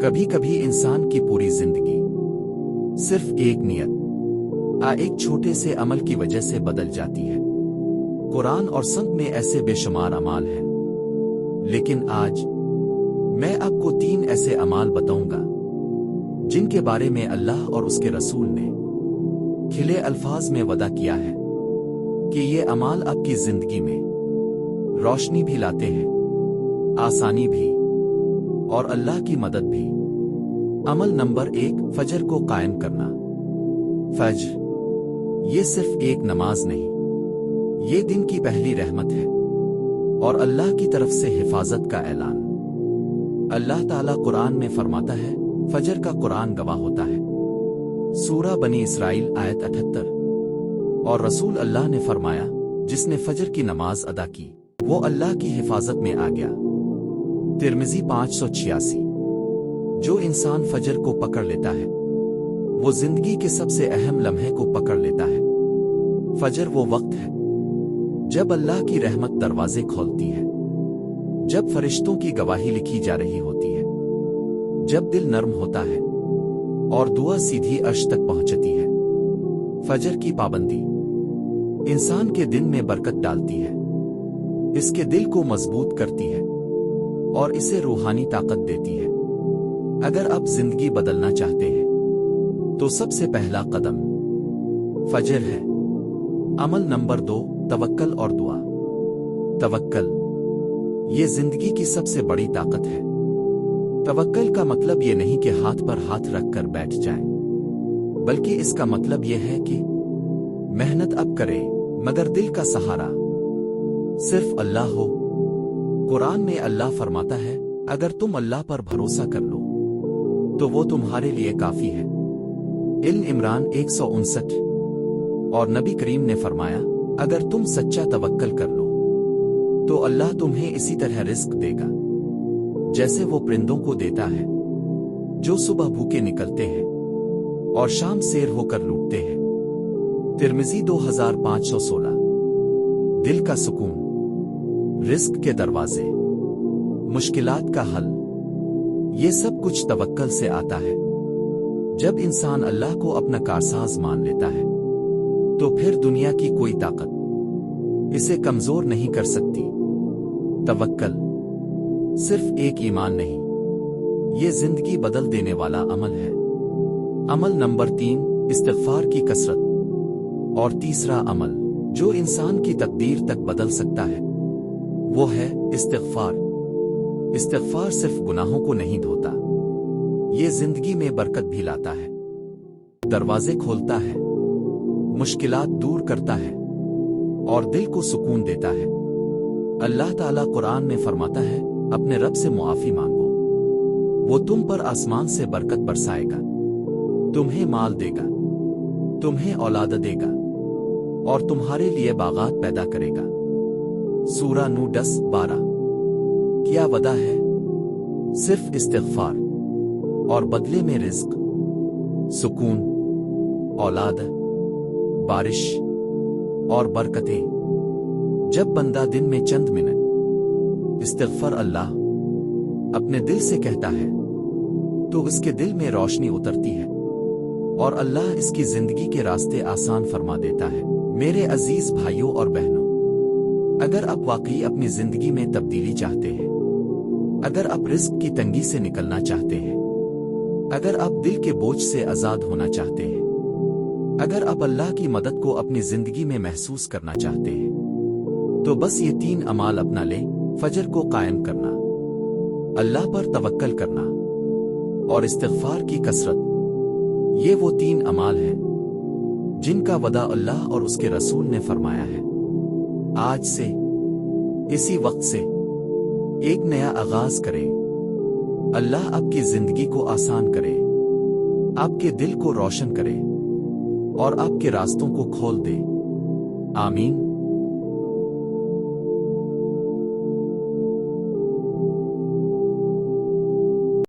کبھی کبھی انسان کی پوری زندگی صرف ایک نیت ایک چھوٹے سے عمل کی وجہ سے بدل جاتی ہے۔ قرآن اور سنت میں ایسے بے شمار اعمال ہیں، لیکن آج میں آپ کو 3 ایسے اعمال بتاؤں گا جن کے بارے میں اللہ اور اس کے رسول نے کھلے الفاظ میں وعدہ کیا ہے کہ یہ اعمال آپ کی زندگی میں روشنی بھی لاتے ہیں، آسانی بھی اور اللہ کی مدد بھی۔ عمل نمبر 1، فجر کو قائم کرنا۔ فجر یہ صرف ایک نماز نہیں، یہ دن کی پہلی رحمت ہے اور اللہ کی طرف سے حفاظت کا اعلان۔ اللہ تعالیٰ قرآن میں فرماتا ہے، فجر کا قرآن گواہ ہوتا ہے، سورہ بنی اسرائیل آیت 78۔ اور رسول اللہ نے فرمایا، جس نے فجر کی نماز ادا کی وہ اللہ کی حفاظت میں آ گیا۔ ترمذی 586۔ جو انسان فجر کو پکڑ لیتا ہے وہ زندگی کے سب سے اہم لمحے کو پکڑ لیتا ہے۔ فجر وہ وقت ہے جب اللہ کی رحمت دروازے کھولتی ہے، جب فرشتوں کی گواہی لکھی جا رہی ہوتی ہے، جب دل نرم ہوتا ہے اور دعا سیدھی عرش تک پہنچتی ہے۔ فجر کی پابندی انسان کے دن میں برکت ڈالتی ہے، اس کے دل کو مضبوط کرتی ہے اور اسے روحانی طاقت دیتی ہے۔ اگر آپ زندگی بدلنا چاہتے ہیں تو سب سے پہلا قدم فجر ہے۔ عمل نمبر 2، توکل اور دعا۔ توکل یہ زندگی کی سب سے بڑی طاقت ہے۔ توکل کا مطلب یہ نہیں کہ ہاتھ پر ہاتھ رکھ کر بیٹھ جائیں، بلکہ اس کا مطلب یہ ہے کہ محنت اب کریں مگر دل کا سہارا صرف اللہ ہو۔ قرآن میں اللہ فرماتا ہے، اگر تم اللہ پر بھروسہ کر لو تو وہ تمہارے لیے کافی ہے۔ عمران 159۔ اور نبی کریم نے فرمایا، اگر تم سچا توکل کر لو تو اللہ تمہیں اسی طرح رزق دے گا جیسے وہ پرندوں کو دیتا ہے جو صبح بھوکے نکلتے ہیں اور شام سیر ہو کر لوٹتے ہیں۔ ترمذی 2516۔ دل کا سکون، رزق کے دروازے، مشکلات کا حل، یہ سب کچھ توکل سے آتا ہے۔ جب انسان اللہ کو اپنا کارساز مان لیتا ہے تو پھر دنیا کی کوئی طاقت اسے کمزور نہیں کر سکتی۔ توکل صرف ایک ایمان نہیں، یہ زندگی بدل دینے والا عمل ہے۔ عمل نمبر 3، استغفار کی کثرت۔ اور تیسرا عمل جو انسان کی تقدیر تک بدل سکتا ہے وہ ہے استغفار۔ استغفار صرف گناہوں کو نہیں دھوتا، یہ زندگی میں برکت بھی لاتا ہے، دروازے کھولتا ہے، مشکلات دور کرتا ہے اور دل کو سکون دیتا ہے۔ اللہ تعالیٰ قرآن میں فرماتا ہے، اپنے رب سے معافی مانگو، وہ تم پر آسمان سے برکت برسائے گا، تمہیں مال دے گا، تمہیں اولاد دے گا اور تمہارے لیے باغات پیدا کرے گا۔ سورہ نور 10-12۔ کیا وعدہ ہے؟ صرف استغفار اور بدلے میں رزق، سکون، اولاد، بارش اور برکتیں۔ جب بندہ دن میں چند منٹ استغفار اللہ اپنے دل سے کہتا ہے تو اس کے دل میں روشنی اترتی ہے اور اللہ اس کی زندگی کے راستے آسان فرما دیتا ہے۔ میرے عزیز بھائیوں اور بہنوں، اگر آپ واقعی اپنی زندگی میں تبدیلی چاہتے ہیں، اگر آپ رزق کی تنگی سے نکلنا چاہتے ہیں، اگر آپ دل کے بوجھ سے آزاد ہونا چاہتے ہیں، اگر آپ اللہ کی مدد کو اپنی زندگی میں محسوس کرنا چاہتے ہیں، تو بس یہ 3 اعمال اپنا لیں۔ فجر کو قائم کرنا، اللہ پر توکل کرنا اور استغفار کی کثرت۔ یہ وہ 3 اعمال ہیں جن کا وعدہ اللہ اور اس کے رسول نے فرمایا ہے۔ آج سے، اسی وقت سے ایک نیا آغاز کریں۔ اللہ آپ کی زندگی کو آسان کرے، آپ کے دل کو روشن کرے اور آپ کے راستوں کو کھول دے۔ آمین۔